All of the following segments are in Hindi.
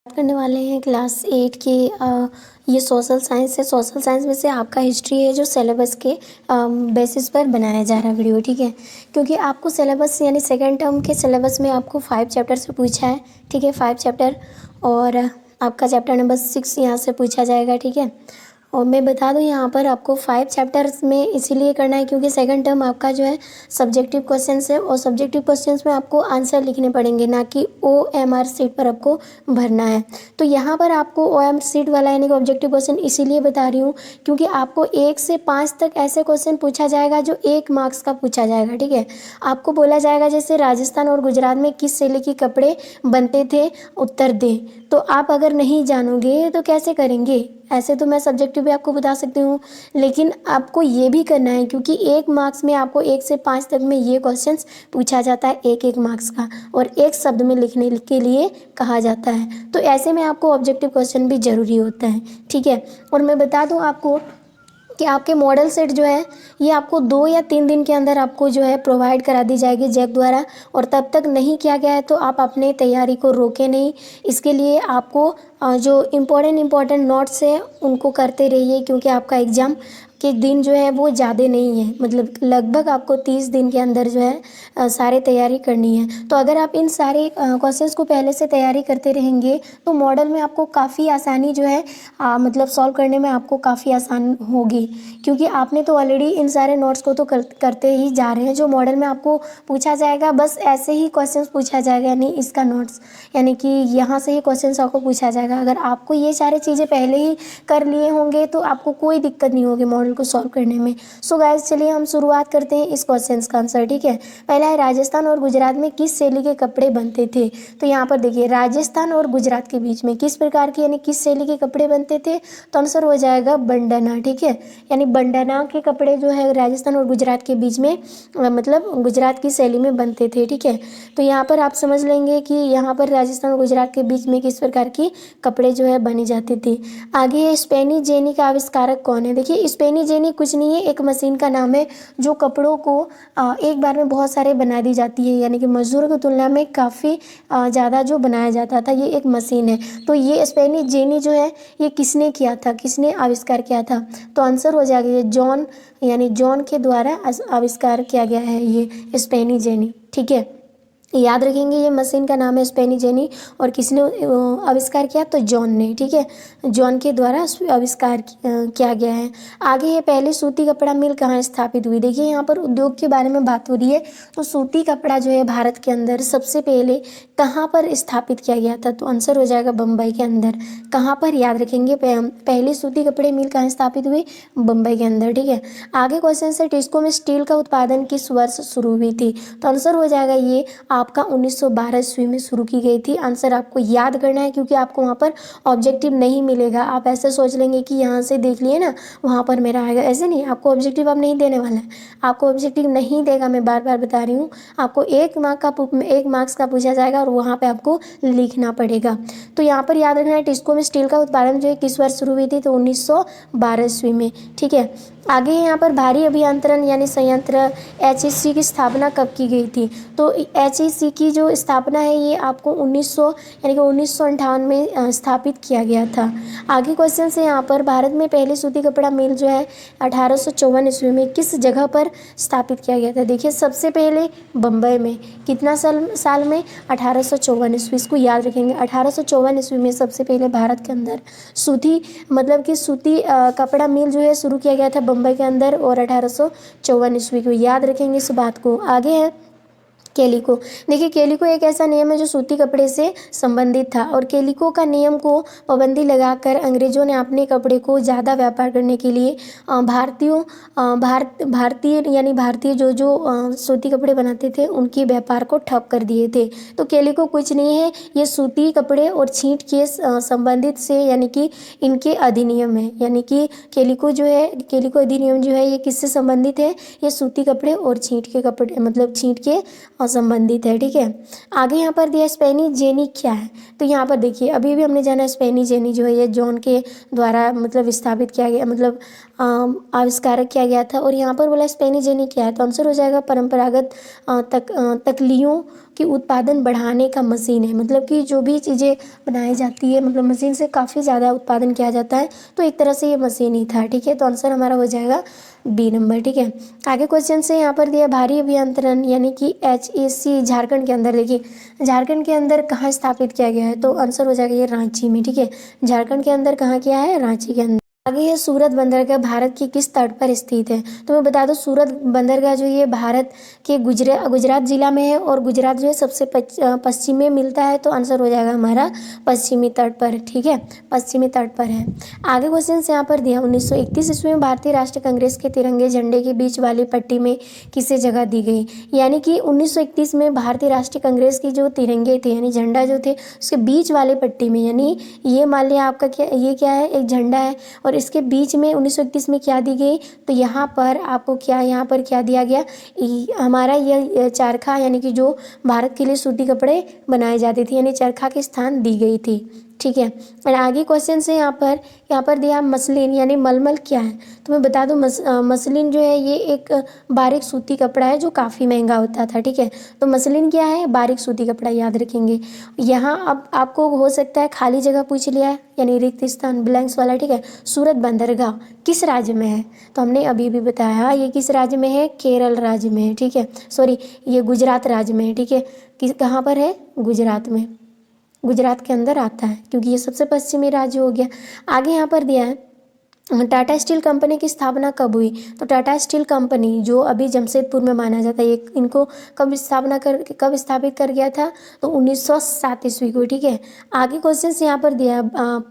करने वाले हैं क्लास 8 की ये सोशल साइंस है। सोशल साइंस में से आपका हिस्ट्री है जो सिलेबस के बेसिस पर बनाया जा रहा है वीडियो, ठीक है। क्योंकि आपको सिलेबस यानी सेकेंड टर्म के सिलेबस में आपको 5 चैप्टर से पूछा है, ठीक है, 5 चैप्टर। और आपका चैप्टर नंबर 6 यहाँ से पूछा जाएगा, ठीक है। और मैं बता दूं यहाँ पर आपको 5 चैप्टर्स में इसीलिए करना है क्योंकि सेकंड टर्म आपका जो है सब्जेक्टिव क्वेश्चंस है और सब्जेक्टिव क्वेश्चंस में आपको आंसर लिखने पड़ेंगे, ना कि OMR सीट पर आपको भरना है। तो यहाँ पर आपको OMR सीट वाला यानी कि ऑब्जेक्टिव क्वेश्चन इसीलिए बता रही हूँ क्योंकि आपको 1 से 5 तक ऐसे क्वेश्चन पूछा जाएगा जो 1 मार्क्स का पूछा जाएगा, ठीक है। आपको बोला जाएगा जैसे राजस्थान और गुजरात में किस शैली के कपड़े बनते थे, उत्तर दें। तो आप अगर नहीं जानोगे तो कैसे करेंगे। ऐसे तो मैं सब्जेक्टिव भी आपको बता सकती हूँ, लेकिन आपको ये भी करना है क्योंकि 1 मार्क्स में आपको 1 से 5 तक में ये क्वेश्चंस पूछा जाता है, 1-1 मार्क्स का, और एक शब्द में लिखने के लिए कहा जाता है। तो ऐसे में आपको ऑब्जेक्टिव क्वेश्चन भी ज़रूरी होता है, ठीक है। और मैं बता दूँ आपको कि आपके मॉडल सेट जो है ये आपको 2 या 3 दिन के अंदर आपको जो है प्रोवाइड करा दी जाएगी जैक द्वारा। और तब तक नहीं किया गया है तो आप अपने तैयारी को रोके नहीं। इसके लिए आपको जो इम्पोर्टेंट नोट्स है उनको करते रहिए क्योंकि आपका एग्ज़ाम के दिन जो है वो ज़्यादा नहीं है, मतलब लगभग आपको 30 दिन के अंदर जो है सारे तैयारी करनी है। तो अगर आप इन सारे क्वेश्चंस को पहले से तैयारी करते रहेंगे तो मॉडल में आपको काफ़ी आसानी जो है मतलब सॉल्व करने में आपको काफ़ी आसान होगी क्योंकि आपने तो ऑलरेडी इन सारे नोट्स को तो करते ही जा रहे हैं। जो मॉडल में आपको पूछा जाएगा बस ऐसे ही क्वेश्चंस पूछा जाएगा, यानी इसका नोट्स यानी कि यहाँ से ही क्वेश्चंस आपको पूछा जाएगा। अगर आपको ये सारी चीज़ें पहले ही कर लिए होंगे तो आपको कोई दिक्कत नहीं होगी मॉडल को सॉल्व करने में। सो गाइस चलिए हम शुरुआत करते हैं इस क्वेश्चन का आंसर, ठीक है। पहला है राजस्थान और गुजरात में किस शैली के कपड़े बनते थे। तो यहाँ पर देखिए राजस्थान और गुजरात के बीच में किस प्रकार के यानी किस शैली के कपड़े बनते थे, तो आंसर हो जाएगा बंडना, ठीक है। यानी बंडना के कपड़े जो है राजस्थान और गुजरात के बीच में मतलब गुजरात की शैली में बनते थे, ठीक है। तो यहाँ पर आप समझ लेंगे कि यहाँ पर राजस्थान और गुजरात के बीच में किस प्रकार की कपड़े जो है बने जाते थे। आगे है स्पेनी जेनी का आविष्कारक कौन है। देखिए स्पेनी जेनी कुछ नहीं है, एक मशीन का नाम है जो कपड़ों को एक बार में बहुत सारे बना दी जाती है, यानी कि मजदूरों की तुलना में काफ़ी ज़्यादा जो बनाया जाता था, ये एक मशीन है। तो ये स्पेनी जेनी जो है ये किसने किया था, किसने आविष्कार किया था, तो आंसर हो जाएगा ये जॉन, यानी जॉन के द्वारा आविष्कार किया गया है ये स्पेनी जेनी, ठीक है। याद रखेंगे ये मशीन का नाम है स्पेनी जेनी और किसने आविष्कार किया, तो जॉन ने, ठीक है। जॉन के द्वारा आविष्कार किया गया है। आगे है पहली सूती कपड़ा मिल कहाँ स्थापित हुई। देखिए यहाँ पर उद्योग के बारे में बात हो रही है, तो सूती कपड़ा जो है भारत के अंदर सबसे पहले कहाँ पर स्थापित किया गया था, तो आंसर हो जाएगा बम्बई के अंदर। कहाँ पर, याद रखेंगे पहली सूती कपड़े मिल कहाँ स्थापित हुई, बम्बई के अंदर, ठीक है। आगे क्वेश्चन है टिस्को में स्टील का उत्पादन किस वर्ष शुरू हुई थी, तो आंसर हो जाएगा ये आपका 1912 ईस्वी में शुरू की गई थी। आंसर आपको याद करना है क्योंकि आपको वहाँ पर ऑब्जेक्टिव नहीं मिलेगा। आप ऐसे सोच लेंगे कि यहाँ से देख लिए ना वहाँ पर मेरा आएगा, ऐसे नहीं, आपको ऑब्जेक्टिव अब नहीं देने वाला है, आपको ऑब्जेक्टिव नहीं देगा। मैं बार बार बता रही हूँ, आपको 1 मार्क्स का पूछा जाएगा और वहाँ पर आपको लिखना पड़ेगा। तो यहाँ पर याद रखना है टिस्को में स्टील का उत्पादन जो है किस वर्ष शुरू हुई थी, तो 1912 ईस्वी में, ठीक है। आगे यहाँ पर भारी अभियंत्रण यानी संयंत्र HEC की स्थापना कब की गई थी, तो HEC की जो स्थापना है ये आपको 1958 में स्थापित किया गया था। आगे क्वेश्चन से यहाँ पर भारत में पहली सूती कपड़ा मिल जो है 1854 ईस्वी में किस जगह पर स्थापित किया गया था। देखिए सबसे पहले बम्बई में, कितना साल में, 1854 ईस्वी, इसको याद रखेंगे। 1854 ईस्वी में सबसे पहले भारत के अंदर सूती मतलब कि सूती कपड़ा मिल जो है शुरू किया गया था बम्बई के अंदर, और 1854 ईस्वी को याद रखेंगे इस बात को। आगे है केलिको। देखिए केलिको एक ऐसा नियम है जो सूती कपड़े से संबंधित था और केलिको का नियम को पाबंदी लगाकर अंग्रेजों ने अपने कपड़े को ज़्यादा व्यापार करने के लिए भारतीय जो सूती कपड़े बनाते थे उनके व्यापार को ठप कर दिए थे। तो केलिको कुछ नहीं है, ये सूती कपड़े और छींट के संबंधित से यानी कि इनके अधिनियम है, यानी कि केलिको अधिनियम जो है ये किससे संबंधित है, ये सूती कपड़े और छींट के कपड़े मतलब छींट के संबंधित है। ठीक है, आगे यहाँ पर दिया स्पेनी जेनी क्या है, तो यहाँ पर देखिए अभी भी हमने जाना स्पेनी जेनी जो है ये जॉन के द्वारा मतलब स्थापित किया गया, मतलब आविष्कारक किया गया था। और यहाँ पर बोला स्पेनी जेनी क्या है, तो आंसर हो जाएगा परंपरागत तकलियों की उत्पादन बढ़ाने का मशीन है। मतलब कि जो भी चीज़ें बनाई जाती है मतलब मशीन से काफ़ी ज़्यादा उत्पादन किया जाता है, तो एक तरह से ये मशीन ही था। ठीक है, तो आंसर हमारा हो जाएगा बी नंबर। ठीक है, आगे क्वेश्चन से यहाँ पर दिया भारी अभियंत्रण यानी कि HEC झारखंड के अंदर, देखिए झारखंड के अंदर कहाँ स्थापित किया गया है, तो आंसर हो जाएगा ये रांची में। ठीक है, झारखंड के अंदर कहाँ किया है, रांची के अंदर। आगे है सूरत बंदरगाह भारत की किस तट पर स्थित है, तो मैं बता दूं सूरत बंदरगाह जो ये भारत के गुजरात जिला में है, और गुजरात जो है सबसे पश्चिम में मिलता है, तो आंसर हो जाएगा हमारा पश्चिमी तट पर। ठीक है, पश्चिमी तट पर है। आगे क्वेश्चन यहाँ पर दिया 1931 ईस्वी में भारतीय राष्ट्रीय कांग्रेस के तिरंगे झंडे के बीच वाली पट्टी में किसे जगह दी गई, यानी कि 1931 में भारतीय राष्ट्रीय कांग्रेस की जो तिरंगे थे यानी झंडा जो थे उसके बीच वाले पट्टी में, यानी ये मान लिया आपका क्या, ये क्या है, एक झंडा है और इसके बीच में 1931 में क्या दी गई, तो यहाँ पर आपको क्या, यहाँ पर क्या दिया गया, हमारा यह चरखा यानी कि जो भारत के लिए सूती कपड़े बनाए जाते थे यानी चरखा के स्थान दी गई थी। ठीक है, और आगे क्वेश्चन से यहाँ पर दिया मसलिन यानी मलमल क्या है, तो मैं बता दूं मसलिन जो है ये एक बारीक सूती कपड़ा है जो काफ़ी महंगा होता था। ठीक है, तो मसलिन क्या है, बारीक सूती कपड़ा, याद रखेंगे। यहाँ अब आपको हो सकता है खाली जगह पूछ लिया है यानी रिक्त स्थान ब्लैंक्स वाला। ठीक है, सूरत बंदरगाह किस राज्य में है, तो हमने अभी भी बताया ये किस राज्य में है, केरल राज्य में है। ठीक है, सॉरी ये गुजरात राज्य में है। ठीक है, कहाँ पर है, गुजरात में, गुजरात के अंदर आता है क्योंकि ये सबसे पश्चिमी राज्य हो गया। आगे यहाँ पर दिया है टाटा स्टील कंपनी की स्थापना कब हुई, तो टाटा स्टील कंपनी जो अभी जमशेदपुर में माना जाता है, ये इनको कब स्थापित कर गया था, तो 1907 ईस्वी को। ठीक है, आगे क्वेश्चन यहाँ पर दिया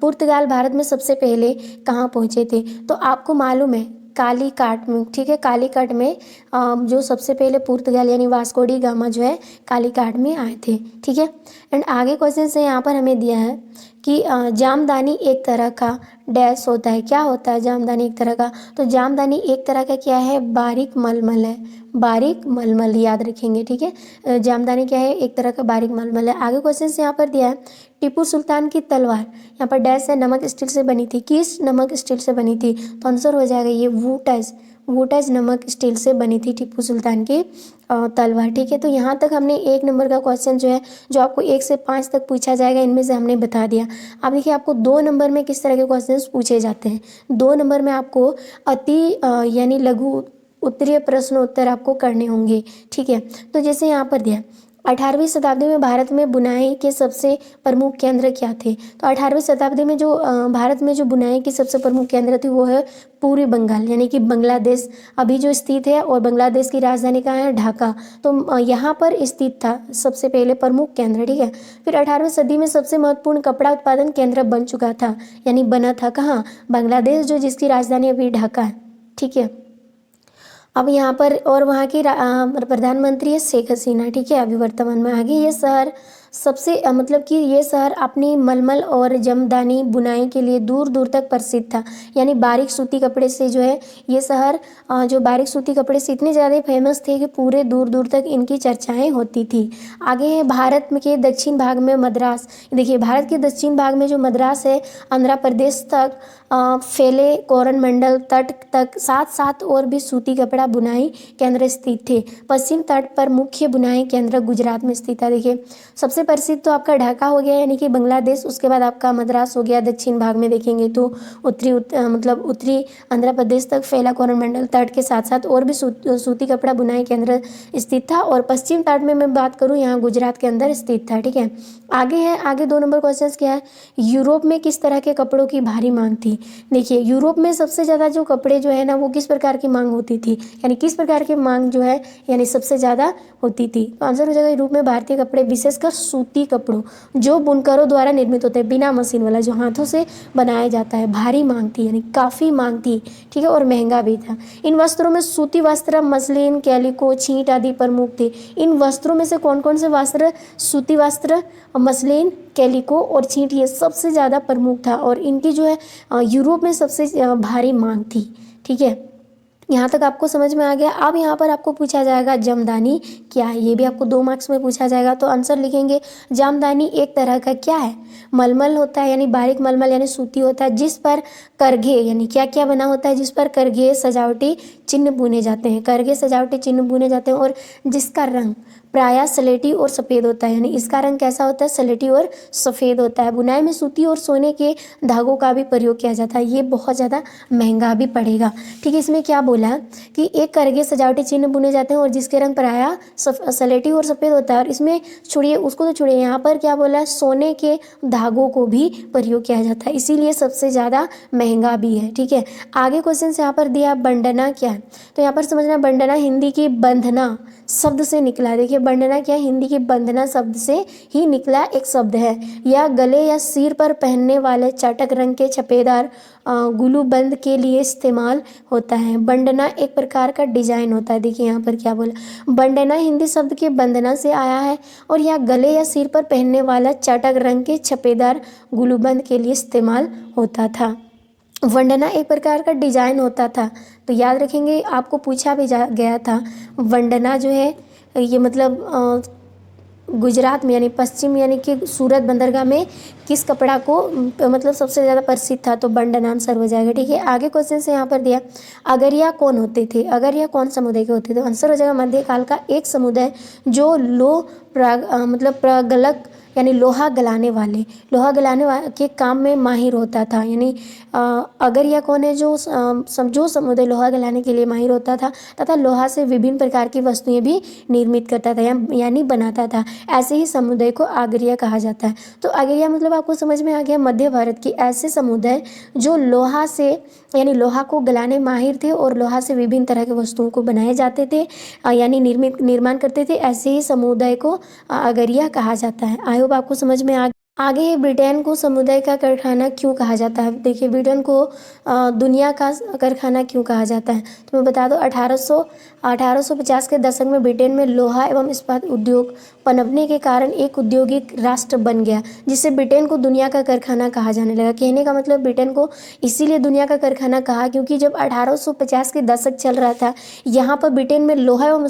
पुर्तगाल भारत में सबसे पहले कहाँ पहुँचे थे, तो आपको मालूम है कालीकाट में। ठीक है, कालीकाट में जो सबसे पहले पुर्तगाल यानी वास्को डी गामा जो है कालीकाट में आए थे। ठीक है, एंड आगे क्वेश्चन से यहाँ पर हमें दिया है कि जामदानी एक तरह का डैश होता है, क्या होता है जामदानी एक तरह का, तो जामदानी एक तरह का क्या है, बारीक मलमल है, बारीक मलमल, याद रखेंगे। ठीक है, जामदानी क्या है, एक तरह का बारीक मलमल है। आगे क्वेश्चन से यहाँ पर दिया है टीपू सुल्तान की तलवार, यहाँ पर डैश है, नमक स्टील से बनी थी, किस नमक स्टील से बनी थी, तो आंसर हो जाएगा ये वुटाइज नमक स्टील से बनी थी टीपू सुल्तान की तलवार। ठीक है, तो यहाँ तक हमने 1 नंबर का क्वेश्चन जो है जो आपको 1 से 5 तक पूछा जाएगा इनमें से हमने बता दिया। अब देखिए आपको 2 नंबर में किस तरह के क्वेश्चन पूछे जाते हैं। 2 नंबर में आपको अति यानी लघु उत्तरीय प्रश्न उत्तर आपको करने होंगे। ठीक है, तो जैसे यहाँ पर दिया 18वीं शताब्दी में भारत में बुनाई के सबसे प्रमुख केंद्र क्या थे, तो 18वीं शताब्दी में जो भारत में जो बुनाई के सबसे प्रमुख केंद्र थे वो है पूर्वी बंगाल यानी कि बांग्लादेश अभी जो स्थित है, और बांग्लादेश की राजधानी कहाँ है, ढाका, तो यहाँ पर स्थित था सबसे पहले प्रमुख केंद्र। ठीक है, फिर 18वीं सदी में सबसे महत्वपूर्ण कपड़ा उत्पादन केंद्र बन चुका था यानी बना था कहाँ, बांग्लादेश, जो जिसकी राजधानी अभी ढाका है। ठीक है, अब यहाँ पर और वहाँ की प्रधानमंत्री है शेख हसीना। ठीक है, अभी वर्तमान में। आगे ये शहर सबसे मतलब कि ये शहर अपनी मलमल और जमदानी बुनाई के लिए दूर दूर तक प्रसिद्ध था, यानी बारीक सूती कपड़े से जो है ये शहर जो बारीक सूती कपड़े से इतने ज़्यादा फेमस थे कि पूरे दूर दूर तक इनकी चर्चाएं होती थी। आगे है भारत के दक्षिण भाग में मद्रास, देखिए भारत के दक्षिण भाग में जो मद्रास है आंध्र प्रदेश तक फैले कोरनमंडल तट तक साथ साथ और भी सूती कपड़ा बुनाई केंद्र स्थित थे। पश्चिम तट पर मुख्य बुनाई केंद्र गुजरात में स्थित है। देखिए सबसे प्रसिद्ध तो आपका ढाका हो गया यानी कि बांग्लादेश, उसके बाद आपका मद्रास हो गया। दक्षिण भाग में देखेंगे तो मतलब उत्तरी आंध्र प्रदेश तक फैला कोरनमंडल तट के साथ साथ और भी सूती कपड़ा बुनाई केंद्र स्थित था, और पश्चिम तट में मैं बात करूँ यहाँ गुजरात के अंदर स्थित था। ठीक है, आगे 2 नंबर क्वेश्चन क्या है, यूरोप में किस तरह के कपड़ों की भारी मांग थी। देखिए यूरोप में सबसे ज़्यादा जो कपड़े जो है ना वो किस प्रकार की मांग होती थी, यानी किस प्रकार की मांग जो है यानी सबसे ज़्यादा होती थी, तो आंसर हो जाएगा यूरोप में भारतीय कपड़े, विशेषकर सूती कपड़ों जो बुनकरों द्वारा निर्मित होते हैं, बिना मशीन वाला जो हाथों से बनाया जाता है, भारी मांग थी यानी काफ़ी मांग थी। ठीक है, और महंगा भी था। इन वस्त्रों में सूती वस्त्र, मसलिन, कैलिको, छींट आदि प्रमुख थे। इन वस्त्रों में से कौन कौन से वस्त्र, सूती वस्त्र, मसलिन, कैलिको और छींट, ये सबसे ज़्यादा प्रमुख था और इनकी जो है यूरोप में सबसे भारी मांग थी। ठीक है, यहाँ तक आपको समझ में आ गया। अब यहाँ पर आपको पूछा जाएगा जमदानी क्या है, ये भी आपको 2 मार्क्स में पूछा जाएगा। तो आंसर लिखेंगे जामदानी एक तरह का क्या है, मलमल होता है, यानी बारीक मलमल यानी सूती होता है, जिस पर करघे यानी क्या क्या बना होता है, जिस पर करघे सजावटी चिन्ह बुने जाते हैं, करघे सजावटी चिन्ह बुने जाते हैं, और जिसका रंग प्रायः सलेटी और सफ़ेद होता है, यानी इसका रंग कैसा होता है, सलेटी और सफ़ेद होता है। बुनाई में सूती और सोने के धागों का भी प्रयोग किया जाता है। ये बहुत ज़्यादा महंगा भी पड़ेगा। ठीक है, इसमें क्या बोला है कि एक करघे सजावटी चिन्ह बुने जाते हैं और जिसके रंग प्रायः सलेटी और सफ़ेद होता है। और इसमें छोड़िए उसको, तो छोड़िए, यहाँ पर क्या बोला है, सोने के धागों को भी प्रयोग किया जाता है, इसीलिए सबसे ज़्यादा महंगा भी है। ठीक है, आगे क्वेश्चन यहाँ पर दिया बंडना क्या है। तो यहाँ पर समझना बंडना हिंदी की बंधना शब्द से निकला है। देखिए बंडना क्या है, हिंदी की बंधना शब्द से ही निकला एक शब्द है। यह गले या सिर पर पहनने वाले चाटक रंग के छपेदार गुलूबंद के लिए इस्तेमाल होता है। बंडना एक प्रकार का डिजाइन होता है। देखिए यहाँ पर क्या बोला, बंडना हिंदी शब्द के बंधना से आया है और यह गले या सिर पर पहनने वाला चाटक रंग के छपेदार गुलूबंद के लिए इस्तेमाल होता था। वंडना एक प्रकार का डिजाइन होता था। तो याद रखेंगे, आपको पूछा भी गया था वंडना जो है ये मतलब गुजरात में यानी पश्चिम यानी कि सूरत बंदरगाह में किस कपड़ा को मतलब सबसे ज़्यादा प्रसिद्ध था, तो बंडना आंसर हो जाएगा। ठीक है, आगे क्वेश्चन से यहाँ पर दिया अगरिया कौन होते थे, अगरिया कौन समुदाय के होते थे, तो आंसर हो जाएगा मध्यकाल का एक समुदाय जो मतलब प्रगलक यानी लोहा गलाने वाले के काम में माहिर होता था। यानी अगरिया कौन है, जो समुदाय लोहा गलाने के लिए माहिर होता था तथा लोहा से विभिन्न प्रकार की वस्तुएं भी निर्मित करता था यानी बनाता था, ऐसे ही समुदाय को आगरिया कहा जाता है। तो आगरिया मतलब आपको समझ में आ गया, मध्य भारत के ऐसे समुदाय जो लोहा से यानी लोहा को गलाने माहिर थे और लोहा से विभिन्न तरह की वस्तुओं को बनाए जाते थे यानी निर्माण करते थे, ऐसे ही समुदाय को आगरिया कहा जाता है। आई होप आपको समझ में आगे है ब्रिटेन को समुदाय का कारखाना क्यों कहा जाता है। देखिए ब्रिटेन को दुनिया का कारखाना क्यों कहा जाता है, तो मैं बता दूं 1850 के दशक में ब्रिटेन में लोहा एवं इस्पात उद्योग पनपने के कारण एक औद्योगिक राष्ट्र बन गया, जिससे ब्रिटेन को दुनिया का कारखाना कहा जाने लगा। कहने का मतलब ब्रिटेन को इसीलिए दुनिया का कारखाना कहा क्योंकि जब 1850 के दशक चल रहा था, यहाँ पर ब्रिटेन में लोहा एवं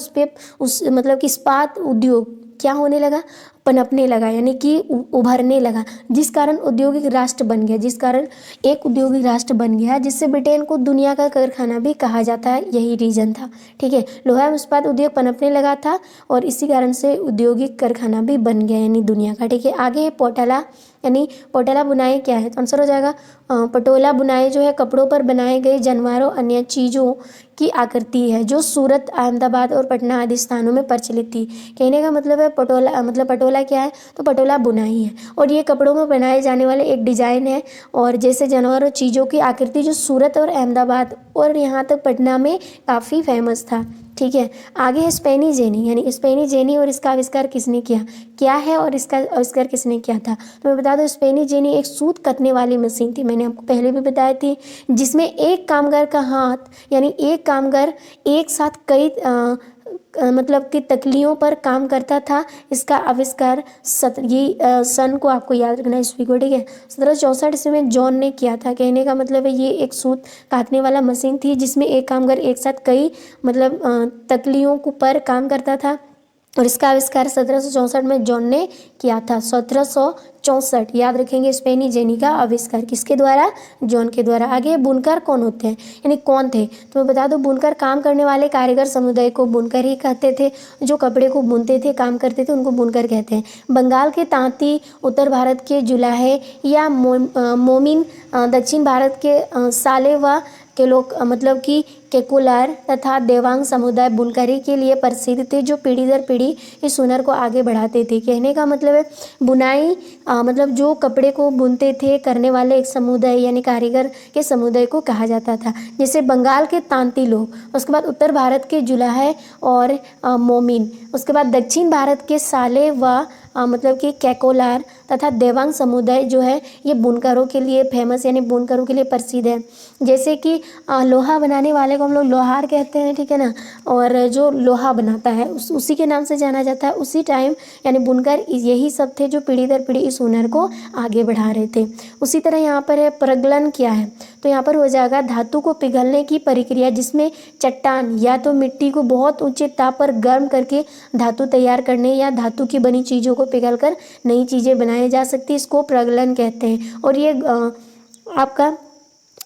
मतलब कि इस्पात उद्योग क्या होने लगा, पनपने लगा, यानी कि उभरने लगा, जिस कारण औद्योगिक राष्ट्र बन गया, जिस कारण एक औद्योगिक राष्ट्र बन गया, जिससे ब्रिटेन को दुनिया का कारखाना भी कहा जाता है। यही रीजन था। ठीक है, लोहा एवं इस्पात उद्योग पनपने लगा था और इसी कारण से औद्योगिक कारखाना भी बन गया यानी दुनिया का। ठीक है, आगे है पोटला यानी पोटला बुनाई क्या है, तो आंसर हो जाएगा पटोला बुनाई जो है कपड़ों पर बनाए गए जानवरों अन्य चीज़ों की आकृति है जो सूरत, अहमदाबाद और पटना आदि स्थानों में प्रचलित थी। कहने का मतलब है पटोला क्या है, तो पटोला बुनाई है और ये कपड़ों में बनाए जाने वाले एक डिजाइन है और जैसे जानवरों चीज़ों की आकृति जो सूरत और अहमदाबाद और यहाँ तक पटना में काफ़ी फेमस था। ठीक है, आगे है स्पेनी जेनी यानी स्पेनी जेनी और इसका आविष्कार किसने किया, क्या है और इसका आविष्कार किसने किया था। तो मैं बता दूं स्पेनी जेनी एक सूत कतने वाली मशीन थी, मैंने आपको पहले भी बताई थी, जिसमें एक कामगार का हाथ यानी एक कामगार एक साथ कई मतलब कि तकलियों पर काम करता था। इसका आविष्कार सन को आपको याद रखना है ईस्वी को। ठीक है, 1764 ईस्वी में जॉन ने किया था। कहने का मतलब है ये एक सूत काटने वाला मशीन थी जिसमें एक कामगार एक साथ कई मतलब तकलियों को पर काम करता था और इसका आविष्कार 1764 में जॉन ने किया था। 1764 याद रखेंगे, स्पेनी जेनी का आविष्कार किसके द्वारा, जॉन के द्वारा। आगे बुनकर कौन होते हैं यानी कौन थे, तो मैं बता दूं बुनकर काम करने वाले कारीगर समुदाय को बुनकर ही कहते थे। जो कपड़े को बुनते थे, काम करते थे, उनको बुनकर कहते हैं। बंगाल के तांती, उत्तर भारत के जुलाहे या मोमिन, दक्षिण भारत के साले व के लोग मतलब कि केकुलार तथा देवांग समुदाय बुनकरी के लिए प्रसिद्ध थे जो पीढ़ी दर पीढ़ी इस हुनर को आगे बढ़ाते थे। कहने का मतलब है बुनाई मतलब जो कपड़े को बुनते थे करने वाले एक समुदाय यानी कारीगर के समुदाय को कहा जाता था। जैसे बंगाल के तांती लोग, उसके बाद उत्तर भारत के जुलाहे और मोमिन, उसके बाद दक्षिण भारत के साले व मतलब कि कैकोलार तथा देवांग समुदाय जो है ये बुनकरों के लिए फेमस यानी बुनकरों के लिए प्रसिद्ध है। जैसे कि लोहा बनाने वाले को हम लोग लोहार कहते हैं, ठीक है ना, और जो लोहा बनाता है उसी के नाम से जाना जाता है। उसी टाइम यानी बुनकर यही सब थे जो पीढ़ी दर पीढ़ी इस हुनर को आगे बढ़ा रहे थे। उसी तरह यहाँ पर है प्रगलन क्या है, तो यहाँ पर हो जाएगा धातु को पिघलने की प्रक्रिया जिसमें चट्टान या तो मिट्टी को बहुत ऊंचे ताप पर गर्म करके धातु तैयार करने या धातु की बनी चीज़ों को पिघलकर नई चीज़ें बनाई जा सकती है, इसको प्रगलन कहते हैं। और ये आपका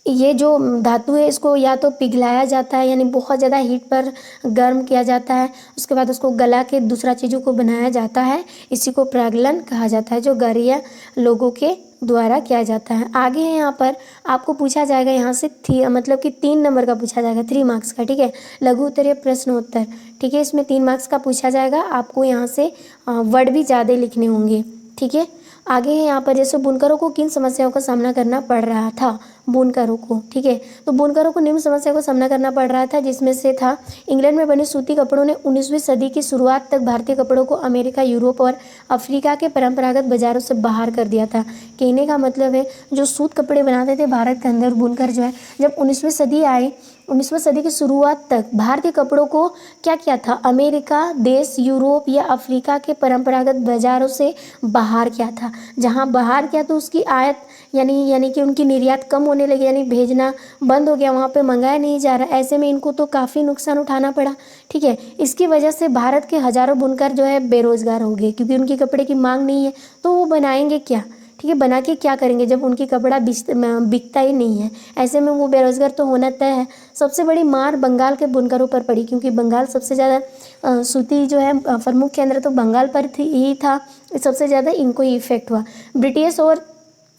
ये जो धातु है इसको या तो पिघलाया जाता है यानी बहुत ज़्यादा हीट पर गर्म किया जाता है, उसके बाद उसको गला के दूसरा चीज़ों को बनाया जाता है, इसी को प्रागलन कहा जाता है, जो गरीय लोगों के द्वारा किया जाता है। आगे है यहाँ पर आपको पूछा जाएगा यहाँ से मतलब कि 3 नंबर का पूछा जाएगा, 3 मार्क्स का, ठीक है, लघु उत्तरीय प्रश्नोत्तर, ठीक है, इसमें 3 मार्क्स का पूछा जाएगा। आपको यहाँ से वर्ड भी ज़्यादा लिखने होंगे, ठीक है। आगे है यहाँ पर जैसे बुनकरों को किन समस्याओं का सामना करना पड़ रहा था, बुनकरों को, ठीक है, तो बुनकरों को निम्न समस्या को सामना करना पड़ रहा था, जिसमें से था इंग्लैंड में बने सूती कपड़ों ने 19वीं सदी की शुरुआत तक भारतीय कपड़ों को अमेरिका, यूरोप और अफ्रीका के परंपरागत बाजारों से बाहर कर दिया था। कहने का मतलब है जो सूत कपड़े बनाते थे भारत के अंदर बुनकर जो है, जब 19वीं सदी आई, 19वीं सदी की शुरुआत तक भारतीय कपड़ों को क्या किया था, अमेरिका देश, यूरोप या अफ्रीका के परंपरागत बाजारों से बाहर किया था। जहां बाहर किया तो उसकी आयात यानी कि उनकी निर्यात कम होने लगी, यानी भेजना बंद हो गया, वहाँ पे मंगाया नहीं जा रहा। ऐसे में इनको तो काफ़ी नुकसान उठाना पड़ा, ठीक है। इसकी वजह से भारत के हज़ारों बुनकर जो है बेरोजगार हो गए, क्योंकि उनकी कपड़े की मांग नहीं है, तो वो बनाएंगे क्या, ठीक है, बना के क्या करेंगे जब उनकी कपड़ा बिकता ही नहीं है। ऐसे में वो बेरोजगार तो होना तय है। सबसे बड़ी मार बंगाल के बुनकरों पर पड़ी, क्योंकि बंगाल सबसे ज़्यादा सूती जो है प्रमुख केंद्र तो बंगाल पर ही था, सबसे ज़्यादा इनको ही इफेक्ट हुआ।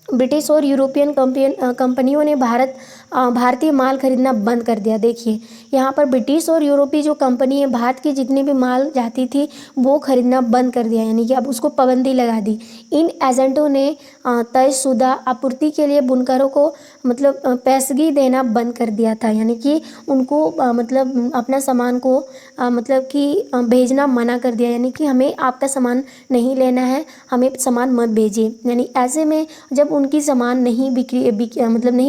ब्रिटिश और यूरोपियन कंपनियों ने भारतीय माल खरीदना बंद कर दिया। देखिए यहाँ पर ब्रिटिश और यूरोपीय जो कंपनी है भारत की जितनी भी माल जाती थी वो खरीदना बंद कर दिया, यानी कि अब उसको पाबंदी लगा दी। इन एजेंटों ने तयशुदा आपूर्ति के लिए बुनकरों को मतलब पैसगी देना बंद कर दिया था, यानी कि उनको मतलब अपना सामान को मतलब कि भेजना मना कर दिया, यानी कि हमें आपका सामान नहीं लेना है, हमें सामान मत भेजिए। यानी ऐसे में जब उनकी सामान नहीं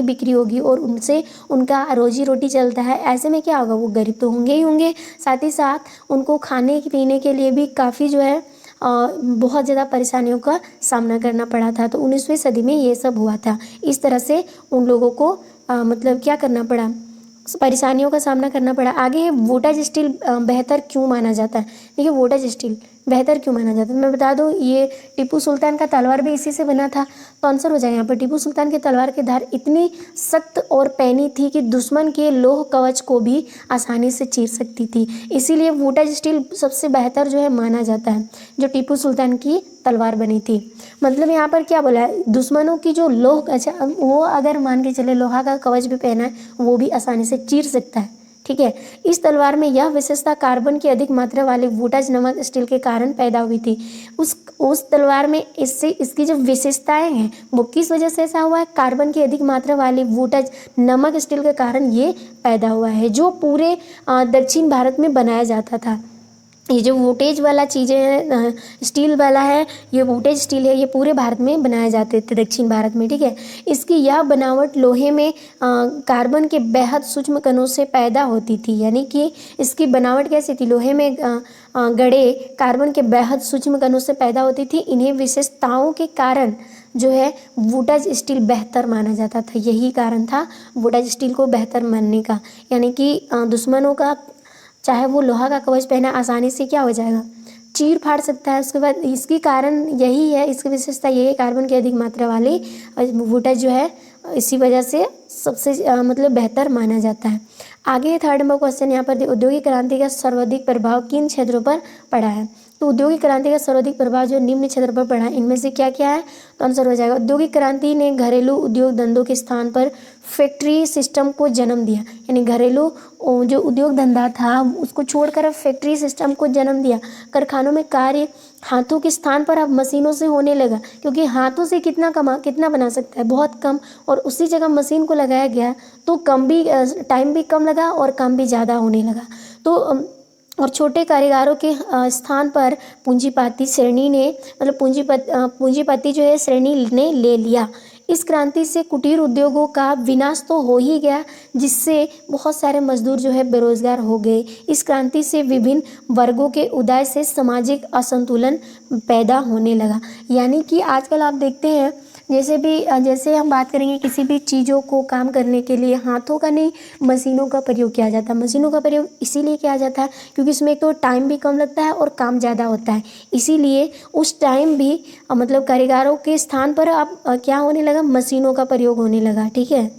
बिक्री होगी और उनसे उनका रोजी रोटी चलता है, ऐसे में क्या होगा, वो गरीब तो होंगे ही होंगे, साथ ही साथ उनको खाने पीने के लिए भी काफ़ी जो है बहुत ज़्यादा परेशानियों का सामना करना पड़ा था। तो 19वीं सदी में ये सब हुआ था। इस तरह से उन लोगों को मतलब क्या करना पड़ा, परेशानियों का सामना करना पड़ा। आगे है वोटाज स्टील बेहतर क्यों माना जाता है। देखिए वोटाज स्टील बेहतर क्यों माना जाता है, मैं बता दूं ये टीपू सुल्तान का तलवार भी इसी से बना था। तो आंसर हो जाएगा यहाँ पर टीपू सुल्तान की तलवार की धार इतनी सख्त और पैनी थी कि दुश्मन के लोह कवच को भी आसानी से चीर सकती थी, इसीलिए वोटाज स्टील सबसे बेहतर जो है माना जाता है, जो टीपू सुल्तान की तलवार बनी थी। मतलब यहाँ पर क्या बोला है, दुश्मनों की जो लोह, अच्छा वो अगर मान के चले लोहा का कवच भी पहना है वो भी आसानी से चीर सकता है, ठीक है। इस तलवार में यह विशेषता कार्बन की अधिक मात्रा वाले वोटाज नमक स्टील के कारण पैदा हुई थी। उस तलवार में इसकी जो विशेषताएं हैं वो किस वजह से ऐसा हुआ है, कार्बन की अधिक मात्रा वाले वोटाज नमक स्टील के कारण ये पैदा हुआ है, जो पूरे दक्षिण भारत में बनाया जाता था। ये जो वोटेज वाला चीज़ें हैं स्टील वाला है, ये वोटेज स्टील है, ये पूरे भारत में बनाए जाते थे, दक्षिण भारत में, ठीक है। इसकी यह बनावट लोहे में कार्बन के बेहद सूक्ष्म कणों से पैदा होती थी, यानी कि इसकी बनावट कैसी थी, लोहे में गड़े कार्बन के बेहद सूक्ष्म कणों से पैदा होती थी। इन्हें विशेषताओं के कारण जो है वोटाज स्टील बेहतर माना जाता था, यही कारण था वोटाज स्टील को बेहतर मानने का, यानी कि दुश्मनों का चाहे वो लोहा का कवच पहना आसानी से क्या हो जाएगा, चीर फाड़ सकता है। उसके बाद इसकी कारण यही है, इसकी विशेषता यही है, कार्बन की अधिक मात्रा वाली वोटाज जो है इसी वजह से सबसे मतलब बेहतर माना जाता है। आगे 3rd नंबर क्वेश्चन यहाँ पर औद्योगिक क्रांति का सर्वाधिक प्रभाव किन क्षेत्रों पर पड़ा है। तो औद्योगिक क्रांति का सर्वाधिक प्रभाव जो निम्न क्षेत्र पर पड़ा है, इनमें से क्या क्या है, तो आंसर हो जाएगा औद्योगिक क्रांति ने घरेलू उद्योग धंधों के स्थान पर फैक्ट्री सिस्टम को जन्म दिया, यानी घरेलू जो उद्योग धंधा था उसको छोड़कर अब फैक्ट्री सिस्टम को जन्म दिया। कारखानों में कार्य हाथों के स्थान पर अब मशीनों से होने लगा, क्योंकि हाथों से कितना बना सकता है, बहुत कम, और उसी जगह मशीन को लगाया गया तो टाइम भी कम लगा और काम भी ज़्यादा होने लगा। तो और छोटे कारीगरों के स्थान पर पूंजीपति श्रेणी ने मतलब पूंजीपति जो है श्रेणी ने ले लिया। इस क्रांति से कुटीर उद्योगों का विनाश तो हो ही गया, जिससे बहुत सारे मजदूर जो है बेरोजगार हो गए। इस क्रांति से विभिन्न वर्गों के उदय से सामाजिक असंतुलन पैदा होने लगा, यानी कि आजकल आप देखते हैं जैसे हम बात करेंगे किसी भी चीज़ों को काम करने के लिए हाथों का नहीं, मशीनों का प्रयोग किया जाता है। मशीनों का प्रयोग इसीलिए किया जाता है क्योंकि इसमें एक तो टाइम भी कम लगता है और काम ज़्यादा होता है। इसीलिए उस टाइम भी मतलब कारीगरों के स्थान पर अब क्या होने लगा, मशीनों का प्रयोग होने लगा। ठीक है,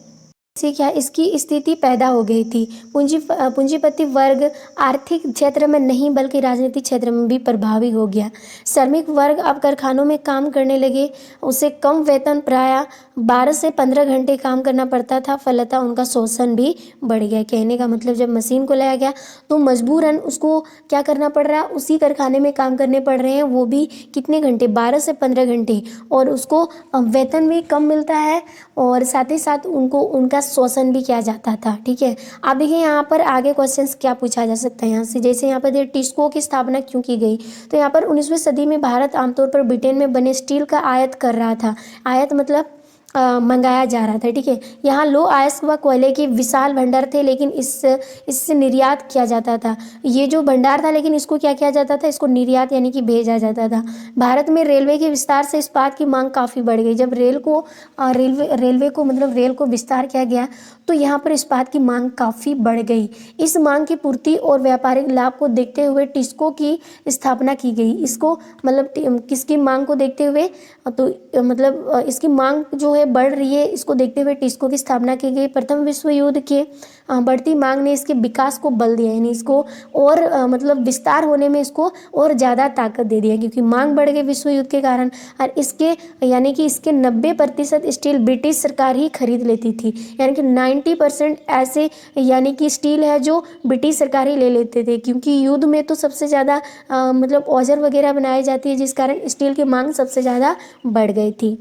से क्या इसकी स्थिति पैदा हो गई थी। पूंजीपति वर्ग आर्थिक क्षेत्र में नहीं बल्कि राजनीतिक क्षेत्र में भी प्रभावी हो गया। श्रमिक वर्ग अब कारखानों में काम करने लगे। उसे कम वेतन, प्रायः 12 से 15 घंटे काम करना पड़ता था। फलतः उनका शोषण भी बढ़ गया। कहने का मतलब जब मशीन को लाया गया तो मजबूरन उसको क्या करना पड़ रहा है, उसी कारखाने में काम करने पड़ रहे हैं, वो भी कितने घंटे, 12 से 15 घंटे, और उसको वेतन भी कम मिलता है और साथ ही साथ उनको उनका शोषण भी किया जाता था। ठीक है, आप देखिए यहाँ पर आगे क्वेश्चंस क्या पूछा जा सकता है यहाँ से। जैसे यहाँ पर टिस्को की स्थापना क्यों की गई, तो यहाँ पर 19वीं सदी में भारत आमतौर पर ब्रिटेन में बने स्टील का आयात कर रहा था। आयात मतलब मंगाया जा रहा था। ठीक है, यहाँ लो अयस्क व कोयले के विशाल भंडार थे, लेकिन इससे निर्यात किया जाता था। ये जो भंडार था, लेकिन इसको क्या किया जाता था, इसको निर्यात यानी कि भेजा जाता था। भारत में रेलवे के विस्तार से इस्पात की मांग काफ़ी बढ़ गई। जब रेलवे को मतलब रेल को विस्तार किया गया तो यहाँ पर इस्पात की मांग काफ़ी बढ़ गई। इस मांग की पूर्ति और व्यापारिक लाभ को देखते हुए टिस्को की स्थापना की गई। इसको मतलब किसकी मांग को देखते हुए, तो मतलब इसकी मांग जो है बढ़ रही है, इसको देखते हुए टिस्को की स्थापना की गई। प्रथम विश्व युद्ध के बढ़ती मांग ने इसके विकास को बल दिया, यानी इसको और मतलब विस्तार होने में इसको और ज़्यादा ताकत दे दिया, क्योंकि मांग बढ़ गई विश्व युद्ध के कारण। और इसके यानी कि इसके 90% स्टील ब्रिटिश सरकार ही खरीद लेती थी, यानी कि 90% ऐसे यानी कि स्टील है जो ब्रिटिश सरकार ही ले लेते थे, क्योंकि युद्ध में तो सबसे ज़्यादा मतलब औजार वगैरह बनाई जाती है, जिस कारण स्टील की मांग सबसे ज़्यादा बढ़ गई थी।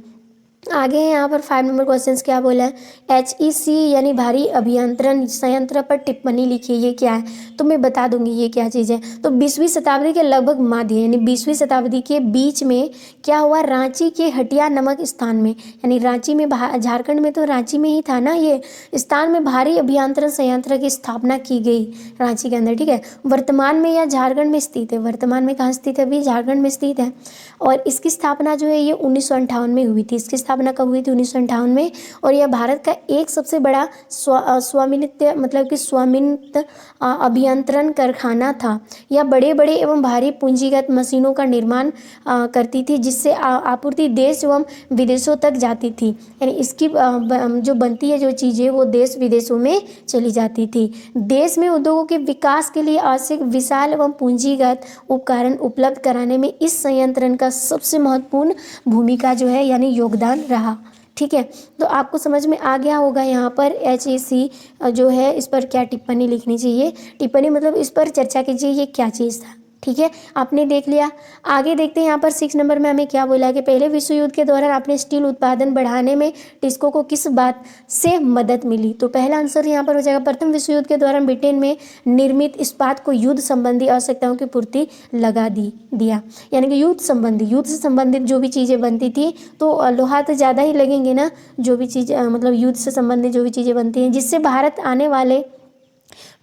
आगे यहाँ पर 5 नंबर क्वेश्चन क्या बोला है, HEC यानी भारी अभियंत्रण संयंत्र पर टिप्पणी लिखिए, ये क्या है, तो मैं बता दूंगी ये क्या चीज़ है। तो 20वीं शताब्दी के लगभग मध्य यानी 20वीं शताब्दी के बीच में क्या हुआ, रांची के हटिया नामक स्थान में, यानी रांची में, झारखंड में तो रांची में ही था ना ये स्थान में, भारी अभियंत्रण संयंत्र की स्थापना की गई रांची के अंदर। ठीक है, वर्तमान में यह झारखंड में स्थित है। वर्तमान में कहाँ स्थित है, अभी झारखंड में स्थित है। और इसकी स्थापना जो है ये 1958 में हुई थी। इसकी स्थापना कब हुई थी, 1958 में। और यह भारत का एक सबसे बड़ा स्वामित्व मतलब कि स्वामित्व अभियंत्रण कारखाना था। यह बड़े बड़े एवं भारी पूंजीगत मशीनों का निर्माण करती थी, जिससे आपूर्ति देश एवं विदेशों तक जाती थी, यानी इसकी जो बनती है जो चीज़ें वो देश विदेशों में चली जाती थी। देश में उद्योगों के विकास के लिए आवश्यक विशाल एवं पूंजीगत उपकरण उपलब्ध कराने में इस संयंत्र का सबसे महत्वपूर्ण भूमिका जो है यानी योगदान रहा। ठीक है, तो आपको समझ में आ गया होगा यहाँ पर HEC जो है इस पर क्या टिप्पणी लिखनी चाहिए। टिप्पणी मतलब इस पर चर्चा कीजिए ये क्या चीज़ था। ठीक है, आपने देख लिया। आगे देखते हैं यहाँ पर 6 नंबर में हमें क्या बोला कि पहले विश्व युद्ध के दौरान अपने स्टील उत्पादन बढ़ाने में टिस्को को किस बात से मदद मिली, तो पहला आंसर यहाँ पर हो जाएगा, प्रथम विश्व युद्ध के दौरान ब्रिटेन में निर्मित इस्पात को युद्ध संबंधी आवश्यकताओं की पूर्ति लगा दिया, यानी कि युद्ध से संबंधित जो भी चीज़ें बनती थी, तो लोहा तो ज़्यादा ही लगेंगे ना, जो भी चीज़ मतलब युद्ध से संबंधित जो भी चीज़ें बनती हैं, जिससे भारत आने वाले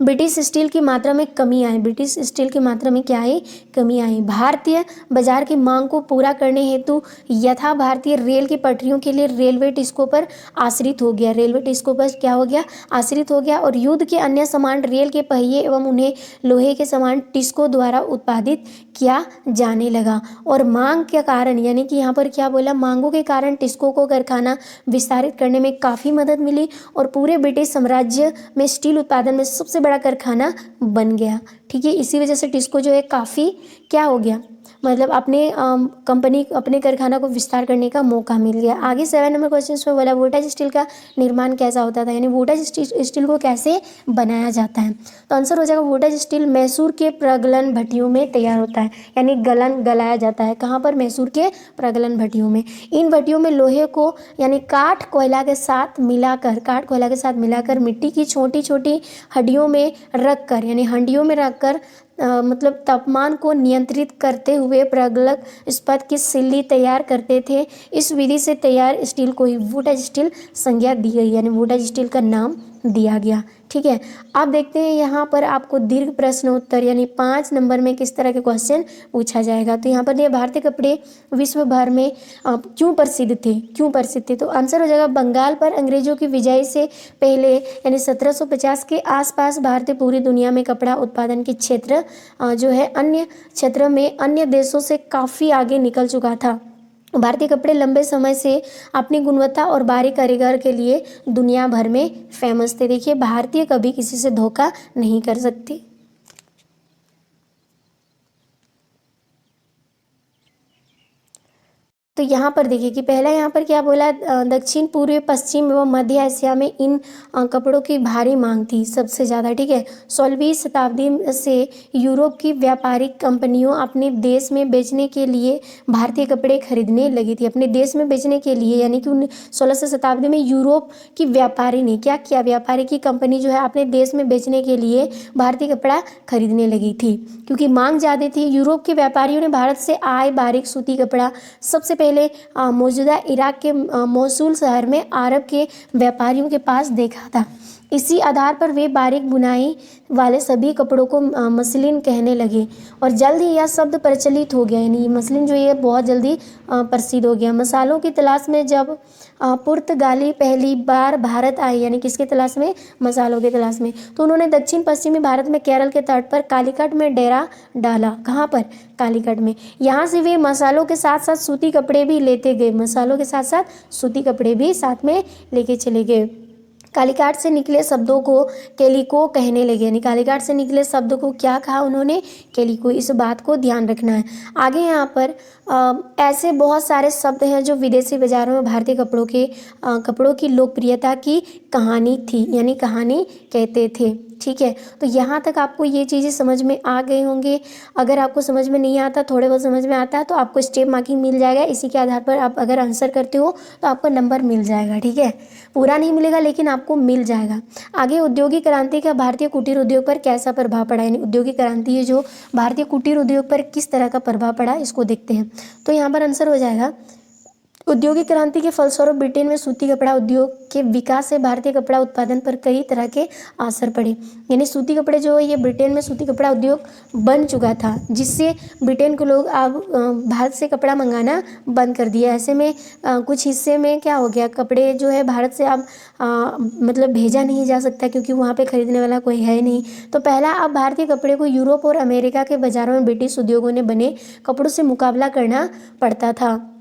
ब्रिटिश स्टील की मात्रा में कमी आई। ब्रिटिश स्टील की मात्रा में क्या आई, कमी आई। भारतीय बाजार की मांग को पूरा करने हेतु यथा भारतीय रेल की पटरियों के लिए रेलवे टिस्को पर आश्रित हो गया। रेलवे टिस्को पर क्या हो गया, आश्रित हो गया। और युद्ध के अन्य सामान, रेल के पहिए एवं उन्हें लोहे के सामान टिस्को द्वारा उत्पादित किया जाने लगा। और मांग के कारण, यानी कि यहाँ पर क्या बोला, मांगों के कारण टिस्को को कारखाना विस्तारित करने में काफ़ी मदद मिली और पूरे ब्रिटिश साम्राज्य में स्टील उत्पादन में सबसे बड़ा कारखाना बन गया। ठीक है, इसी वजह से टिस्को जो है काफ़ी क्या हो गया, मतलब अपने कारखाना को विस्तार करने का मौका मिल गया। आगे 7 नंबर क्वेश्चन में बोला वोल्टाज स्टील का निर्माण कैसा होता था, यानी वोल्टाज स्टील को कैसे बनाया जाता है, तो आंसर हो जाएगा वोल्टाज स्टील मैसूर के प्रगलन भट्टियों में तैयार होता है, यानी गलाया जाता है। कहाँ पर, मैसूर के प्रगलन भट्टियों में। इन भट्टियों में लोहे को यानी काठ कोयला के साथ मिलाकर मिट्टी की छोटी छोटी हड्डियों में रखकर, यानी हंडियों में रखकर मतलब तापमान को नियंत्रित करते हुए प्रगलक इस्पात की सिल्ली तैयार करते थे। इस विधि से तैयार स्टील को ही वोल्टाज स्टील संज्ञा दी गई, यानी वोल्टाज स्टील का नाम दिया गया। ठीक है, आप देखते हैं यहाँ पर आपको दीर्घ प्रश्न उत्तर यानी 5 नंबर में किस तरह के क्वेश्चन पूछा जाएगा। तो यहाँ पर ये भारतीय कपड़े विश्व भर में क्यों प्रसिद्ध थे, तो आंसर हो जाएगा बंगाल पर अंग्रेजों की विजय से पहले यानी 1750 के आसपास भारतीय पूरी दुनिया में कपड़ा उत्पादन के क्षेत्र जो है अन्य क्षेत्र में अन्य देशों से काफ़ी आगे निकल चुका था। भारतीय कपड़े लंबे समय से अपनी गुणवत्ता और बारीक कारीगर के लिए दुनिया भर में फेमस थे। देखिए, भारतीय कभी किसी से धोखा नहीं कर सकते। तो यहाँ पर देखिए कि पहला यहाँ पर क्या बोला, दक्षिण पूर्व पश्चिम एवं मध्य एशिया में इन कपड़ों की भारी मांग थी सबसे ज़्यादा। ठीक है, 16वीं शताब्दी से यूरोप की व्यापारिक कंपनियों अपने देश में बेचने के लिए भारतीय कपड़े खरीदने लगी थी। अपने देश में बेचने के लिए यानी कि 16वीं शताब्दी में यूरोप की व्यापारी ने क्या किया, व्यापारी की कंपनी जो है अपने देश में बेचने के लिए भारतीय कपड़ा खरीदने लगी थी क्योंकि मांग ज़्यादा थी। यूरोप के व्यापारियों ने भारत से आए बारीक सूती कपड़ा सबसे पहले मौजूदा इराक के मोसुल शहर में अरब के व्यापारियों के पास देखा था। इसी आधार पर वे बारीक बुनाई वाले सभी कपड़ों को मसलिन कहने लगे और जल्द ही यह शब्द प्रचलित हो गया, यानी मसलिन जो ये बहुत जल्दी प्रसिद्ध हो गया। मसालों की तलाश में जब पुर्तगाली पहली बार भारत आए, यानी किसकी तलाश में, मसालों की तलाश में, तो उन्होंने दक्षिण पश्चिमी भारत में केरल के तट पर कालीकट में डेरा डाला। कहाँ पर, कालीकट में। यहाँ से वे मसालों के साथ साथ सूती कपड़े भी लेते गए, मसालों के साथ साथ सूती कपड़े भी साथ में लेके चले गए। कालीकाट से निकले शब्दों को कैलिको कहने लगे, यानी कालीकाट से निकले शब्द को क्या कहा उन्होंने, कैलिको। इस बात को ध्यान रखना है। आगे यहाँ पर ऐसे बहुत सारे शब्द हैं जो विदेशी बाजारों में भारतीय कपड़ों की लोकप्रियता की कहानी थी, यानी कहानी कहते थे। ठीक है, तो यहाँ तक आपको ये चीज़ें समझ में आ गए होंगे। अगर आपको समझ में नहीं आता, थोड़े बहुत समझ में आता है, तो आपको स्टेप मार्किंग मिल जाएगा। इसी के आधार पर आप अगर आंसर करते हो तो आपको नंबर मिल जाएगा। ठीक है, पूरा नहीं मिलेगा लेकिन आपको मिल जाएगा। आगे, औद्योगिक क्रांति का भारतीय कुटीर उद्योग पर कैसा प्रभाव पड़ा, यानी औद्योगिक क्रांति है जो भारतीय कुटीर उद्योग पर किस तरह का प्रभाव पड़ा, इसको देखते हैं। तो यहाँ पर आंसर हो जाएगा, औद्योगिक क्रांति के फलस्वरूप ब्रिटेन में सूती कपड़ा उद्योग के विकास से भारतीय कपड़ा उत्पादन पर कई तरह के असर पड़े। यानी सूती कपड़े जो है ये ब्रिटेन में सूती कपड़ा उद्योग बन चुका था, जिससे ब्रिटेन के लोग अब भारत से कपड़ा मंगाना बंद कर दिया। ऐसे में कुछ हिस्से में क्या हो गया, कपड़े जो है भारत से अब मतलब भेजा नहीं जा सकता क्योंकि वहाँ पे खरीदने वाला कोई है नहीं। तो पहला, अब भारतीय कपड़े को यूरोप और अमेरिका के बाज़ारों में ब्रिटिश उद्योगों ने बने कपड़ों से मुकाबला करना पड़ता था।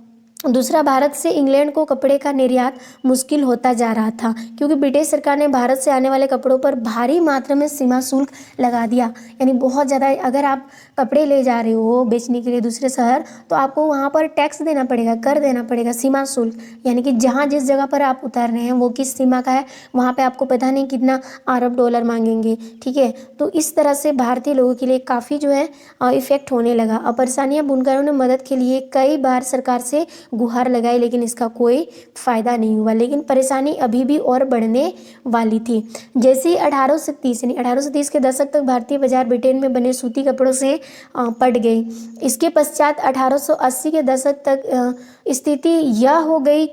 दूसरा, भारत से इंग्लैंड को कपड़े का निर्यात मुश्किल होता जा रहा था क्योंकि ब्रिटिश सरकार ने भारत से आने वाले कपड़ों पर भारी मात्रा में सीमा शुल्क लगा दिया। यानी बहुत ज़्यादा, अगर आप कपड़े ले जा रहे हो बेचने के लिए दूसरे शहर, तो आपको वहाँ पर टैक्स देना पड़ेगा, कर देना पड़ेगा, सीमा शुल्क। यानी कि जहाँ जिस जगह पर आप उतार रहे हैं वो किस सीमा का है, वहाँ पर आपको पता नहीं कितना अरब डॉलर मांगेंगे। ठीक है, तो इस तरह से भारतीय लोगों के लिए काफ़ी जो है इफेक्ट होने लगा। और परेशानियाँ, बुनकरों ने मदद के लिए कई बार सरकार से गुहार लगाई लेकिन इसका कोई फ़ायदा नहीं हुआ। लेकिन परेशानी अभी भी और बढ़ने वाली थी। जैसे ही 1830 के दशक तक भारतीय बाजार ब्रिटेन में बने सूती कपड़ों से पट गई। इसके पश्चात 1880 के दशक तक स्थिति यह हो गई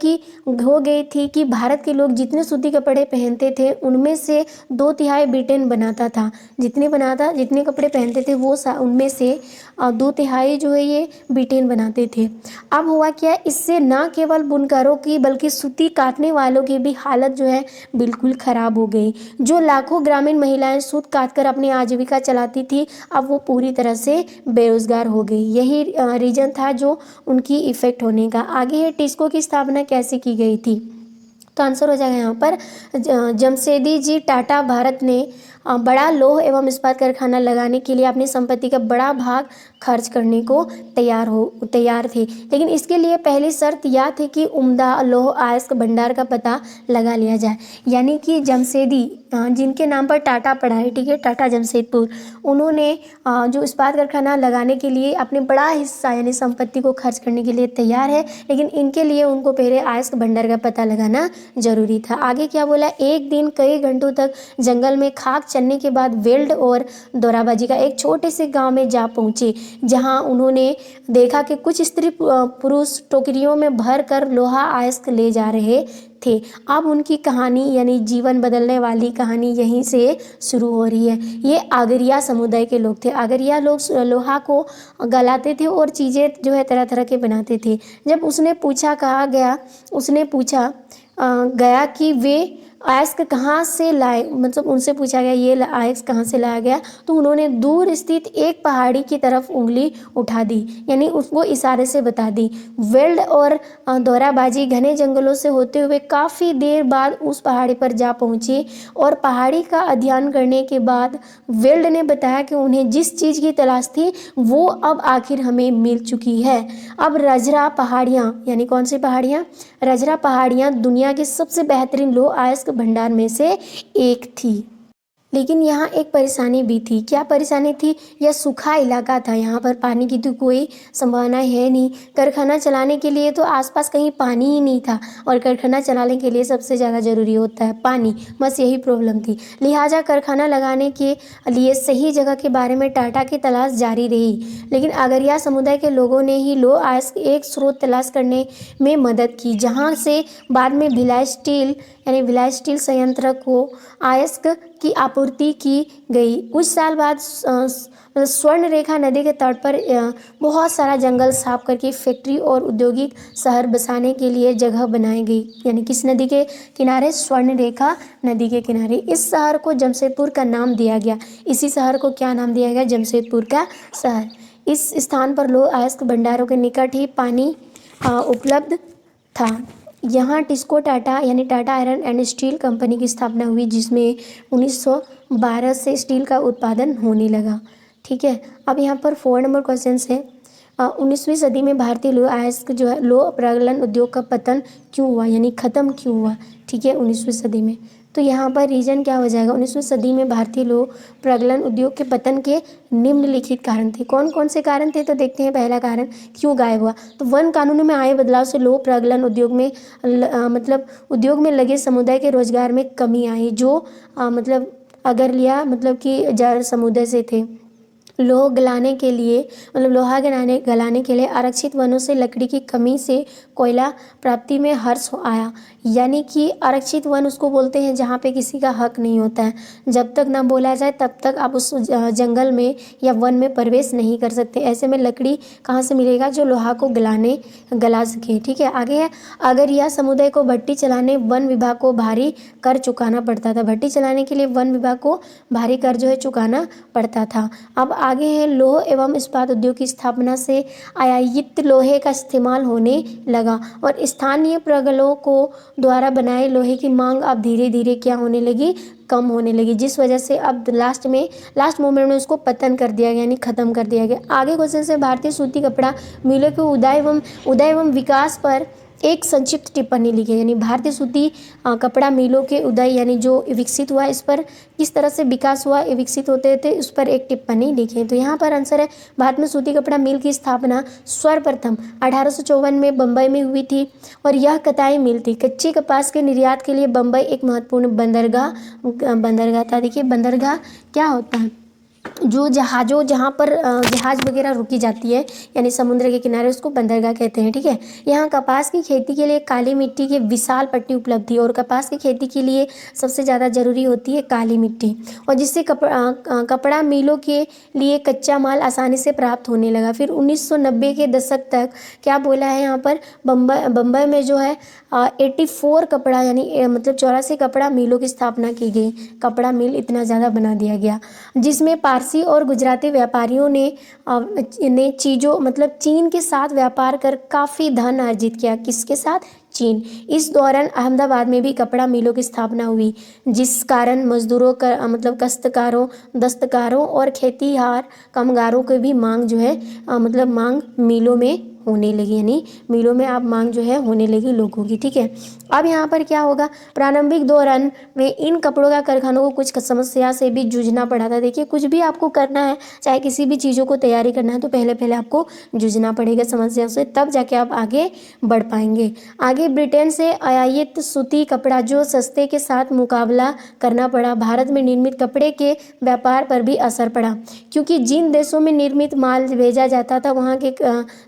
थी कि भारत के लोग जितने सूती कपड़े पहनते थे उनमें से 2/3 ब्रिटेन बनाता था। जितने कपड़े पहनते थे वो उनमें से 2/3 जो है ये ब्रिटेन बनाते थे। अब हुआ क्या, इससे न केवल बुनकरों की बल्कि सूती काटने वालों की भी हालत जो है बिल्कुल ख़राब हो गई। जो लाखों ग्रामीण महिलाएं सूत काटकर अपनी आजीविका चलाती थी, अब वो पूरी तरह से बेरोजगार हो गई। यही रीज़न था जो उनकी इफ़ेक्ट होने का। आगे है, टिस्को की स्थापना कैसे की गई थी, तो आंसर हो जाएगा यहाँ पर जमशेदी जी टाटा भारत ने बड़ा लौह एवं इस्पात कारखाना लगाने के लिए अपनी संपत्ति का बड़ा भाग खर्च करने को तैयार थे। लेकिन इसके लिए पहली शर्त यह थी कि उम्दा लौह अयस्क भंडार का पता लगा लिया जाए। यानी कि जमशेदी जिनके नाम पर टाटा पड़ा है, ठीक है, टाटा जमशेदपुर, उन्होंने जो इस्पात कारखाना लगाने के लिए अपने बड़ा हिस्सा यानी संपत्ति को खर्च करने के लिए तैयार है, लेकिन इनके लिए उनको पहले अयस्क भंडार का पता लगाना जरूरी था। आगे क्या बोला, एक दिन कई घंटों तक जंगल में खाक चलने के बाद वेल्ड और दोराबाजी का एक छोटे से गांव में जा पहुंचे, जहां उन्होंने देखा कि कुछ स्त्री पुरुष टोकरियों में भर कर लोहा अयस्क ले जा रहे थे। अब उनकी कहानी यानी जीवन बदलने वाली कहानी यहीं से शुरू हो रही है। ये आगरिया समुदाय के लोग थे। आगरिया लोग लोहा को गलाते थे और चीज़ें जो है तरह तरह के बनाते थे। जब उसने पूछा कहा गया उसने पूछा गया कि वे अयस्क कहाँ से लाए, मतलब उनसे पूछा गया ये अयस्क कहाँ से लाया गया, तो उन्होंने दूर स्थित एक पहाड़ी की तरफ उंगली उठा दी, यानी उसको इशारे से बता दी। वेल्ड और दौराबाजी घने जंगलों से होते हुए काफ़ी देर बाद उस पहाड़ी पर जा पहुँचे और पहाड़ी का अध्ययन करने के बाद वेल्ड ने बताया कि उन्हें जिस चीज़ की तलाश थी वो अब आखिर हमें मिल चुकी है। अब रजरा पहाड़ियाँ, यानी कौन सी पहाड़ियाँ, रजरा पहाड़ियाँ दुनिया की सबसे बेहतरीन लोह अयस्क भंडार में से एक थी। लेकिन यहाँ एक परेशानी भी थी। क्या परेशानी थी? यह सूखा इलाका था, यहाँ पर पानी की तो कोई संभावना है नहीं। कारखाना चलाने के लिए तो आसपास कहीं पानी ही नहीं था, और कारखाना चलाने के लिए सबसे ज़्यादा ज़रूरी होता है पानी, बस यही प्रॉब्लम थी। लिहाजा कारखाना लगाने के लिए सही जगह के बारे में टाटा की तलाश जारी रही। लेकिन आगरिया समुदाय के लोगों ने ही लोह अयस्क एक स्रोत तलाश करने में मदद की, जहाँ से बाद में भिलाई स्टील यानी भिलाई स्टील संयंत्र को अयस्क की आपूर्ति की गई। कुछ साल बाद स्वर्ण रेखा नदी के तट पर बहुत सारा जंगल साफ करके फैक्ट्री और औद्योगिक शहर बसाने के लिए जगह बनाई गई। यानी किस नदी के किनारे? स्वर्ण रेखा नदी के किनारे। इस शहर को जमशेदपुर का नाम दिया गया। इसी शहर को क्या नाम दिया गया? जमशेदपुर का शहर। इस स्थान पर लोह अयस्क भंडारों के निकट ही पानी उपलब्ध था। यहाँ टिस्को टाटा यानी Tata iron and steel company की स्थापना हुई, जिसमें 1912 से स्टील का उत्पादन होने लगा। ठीक है, अब यहाँ पर 4 नंबर क्वेश्चन है। 19वीं सदी में भारतीय लोह अयस्क जो है लोह प्रगलन उद्योग का पतन क्यों हुआ, यानी ख़त्म क्यों हुआ? ठीक है, 19वीं सदी में। तो यहाँ पर रीजन क्या हो जाएगा? 19वीं सदी में भारतीय लोह प्रगलन उद्योग के पतन के निम्नलिखित कारण थे। कौन कौन से कारण थे? तो देखते हैं। पहला कारण, क्यों गायब हुआ? तो वन कानूनों में आए बदलाव से लोह प्रगलन उद्योग में मतलब उद्योग में लगे समुदाय के रोजगार में कमी आई। जो मतलब अगर लिया मतलब कि ज़्यादा समुदाय से थे, लोह गलाने के लिए मतलब लोहा गलाने के लिए आरक्षित वनों से लकड़ी की कमी से कोयला प्राप्ति में हर्ष आया। यानी कि आरक्षित वन उसको बोलते हैं जहाँ पे किसी का हक नहीं होता है। जब तक ना बोला जाए तब तक आप उस जंगल में या वन में प्रवेश नहीं कर सकते। ऐसे में लकड़ी कहाँ से मिलेगा? जो लोहा को गला सके। ठीक है, आगे है, अगर यह समुदाय को भट्टी चलाने वन विभाग को भारी कर चुकाना पड़ता था। भट्टी चलाने के लिए वन विभाग को भारी कर जो है चुकाना पड़ता था। अब आगे है, लोह एवं इस्पात उद्योग की स्थापना से आयातित लोहे का इस्तेमाल होने लगा और स्थानीय प्रगलों को द्वारा बनाए लोहे की मांग अब धीरे धीरे क्या होने लगी? कम होने लगी, जिस वजह से अब लास्ट मोमेंट में उसको पतन कर दिया गया, यानी खत्म कर दिया गया। आगे क्वेश्चन से, भारतीय सूती कपड़ा मिलों के उदय एवं विकास पर एक संक्षिप्त टिप्पणी लिखी। यानी भारतीय सूती कपड़ा मिलों के उदय यानी जो विकसित हुआ, इस पर किस तरह से विकास हुआ, विकसित होते थे, उस पर एक टिप्पणी लिखें। तो यहाँ पर आंसर है, भारत में सूती कपड़ा मिल की स्थापना सर्वप्रथम 1854 में बम्बई में हुई थी और यह कताई मिल थी। कच्चे कपास के निर्यात के लिए बम्बई एक महत्वपूर्ण बंदरगाह था। देखिए बंदरगाह क्या होता है? जो जहाँ पर जहाज वगैरह रुकी जाती है यानी समुद्र के किनारे, उसको बंदरगाह कहते हैं। ठीक है, यहाँ कपास की खेती के लिए काली मिट्टी की विशाल पट्टी उपलब्ध थी और कपास की खेती के लिए सबसे ज़्यादा ज़रूरी होती है काली मिट्टी, और जिससे कपड़ा मिलों के लिए कच्चा माल आसानी से प्राप्त होने लगा। फिर 1990 के दशक तक क्या बोला है यहाँ पर, बम्बई में जो है 84 कपड़ा यानी मतलब 84 कपड़ा मिलों की स्थापना की गई। कपड़ा मिल इतना ज़्यादा बना दिया गया, जिसमें पारसी और गुजराती व्यापारियों ने चीज़ों मतलब चीन के साथ व्यापार कर काफ़ी धन अर्जित किया। किसके साथ? चीन। इस दौरान अहमदाबाद में भी कपड़ा मिलों की स्थापना हुई, जिस कारण मजदूरों का मतलब दस्तकारों और खेतीहार कामगारों की भी मांग जो है मतलब मांग मिलों में होने लगी, यानी मिलों में अब मांग जो है होने लगी लोगों की। ठीक है, अब यहाँ पर क्या होगा, प्रारंभिक दौरान में इन कपड़ों का कारखानों को कुछ समस्या से भी जूझना पड़ा था। देखिए कुछ भी आपको करना है, चाहे किसी भी चीज़ों को तैयारी करना है, तो पहले आपको जूझना पड़ेगा समस्या से, तब जाके आप आगे बढ़ पाएंगे। आगे ब्रिटेन से आयातित सूती कपड़ा जो सस्ते के साथ मुकाबला करना पड़ा। भारत में निर्मित कपड़े के व्यापार पर भी असर पड़ा, क्योंकि जिन देशों में निर्मित माल भेजा जाता था वहाँ के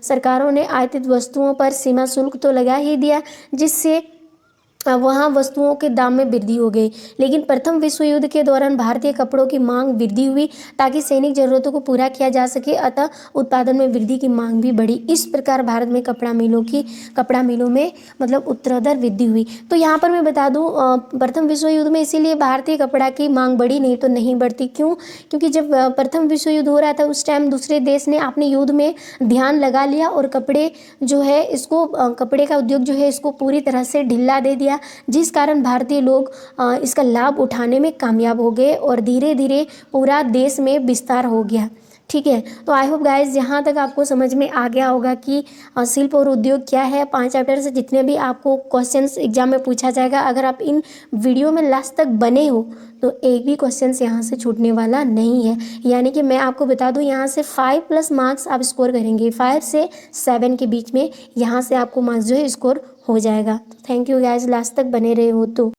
सरकारों ने आयातित वस्तुओं पर सीमा शुल्क तो लगा ही दिया, जिससे वहाँ वस्तुओं के दाम में वृद्धि हो गई। लेकिन प्रथम विश्व युद्ध के दौरान भारतीय कपड़ों की मांग वृद्धि हुई ताकि सैनिक जरूरतों को पूरा किया जा सके, अतः उत्पादन में वृद्धि की मांग भी बढ़ी। इस प्रकार भारत में कपड़ा मिलों में मतलब उत्तरोत्तर वृद्धि हुई। तो यहाँ पर मैं बता दूँ, प्रथम विश्व युद्ध में इसीलिए भारतीय कपड़ा की मांग बढ़ी, नहीं तो नहीं बढ़ती। क्यों? क्योंकि जब प्रथम विश्व युद्ध हो रहा था उस टाइम दूसरे देश ने अपने युद्ध में ध्यान लगा लिया और कपड़े जो है इसको कपड़े का उद्योग जो है इसको पूरी तरह से ढीला दे दिया, जिस कारण भारतीय लोग इसका लाभ उठाने में कामयाब हो गए और धीरे धीरे पूरा देश में विस्तार हो गया। ठीक है, तो आई होप गाइज यहाँ तक आपको समझ में आ गया होगा कि शिल्प और उद्योग क्या है। 5 चैप्टर से जितने भी आपको क्वेश्चंस एग्जाम में पूछा जाएगा, अगर आप इन वीडियो में लास्ट तक बने हो तो एक भी क्वेश्चन यहाँ से छूटने वाला नहीं है। यानी कि मैं आपको बता दूँ, यहाँ से 5+ मार्क्स आप स्कोर करेंगे, 5 से 7 के बीच में यहाँ से आपको मार्क्स जो है स्कोर हो जाएगा। थैंक यू गाइज, लास्ट तक बने रहे हो तो।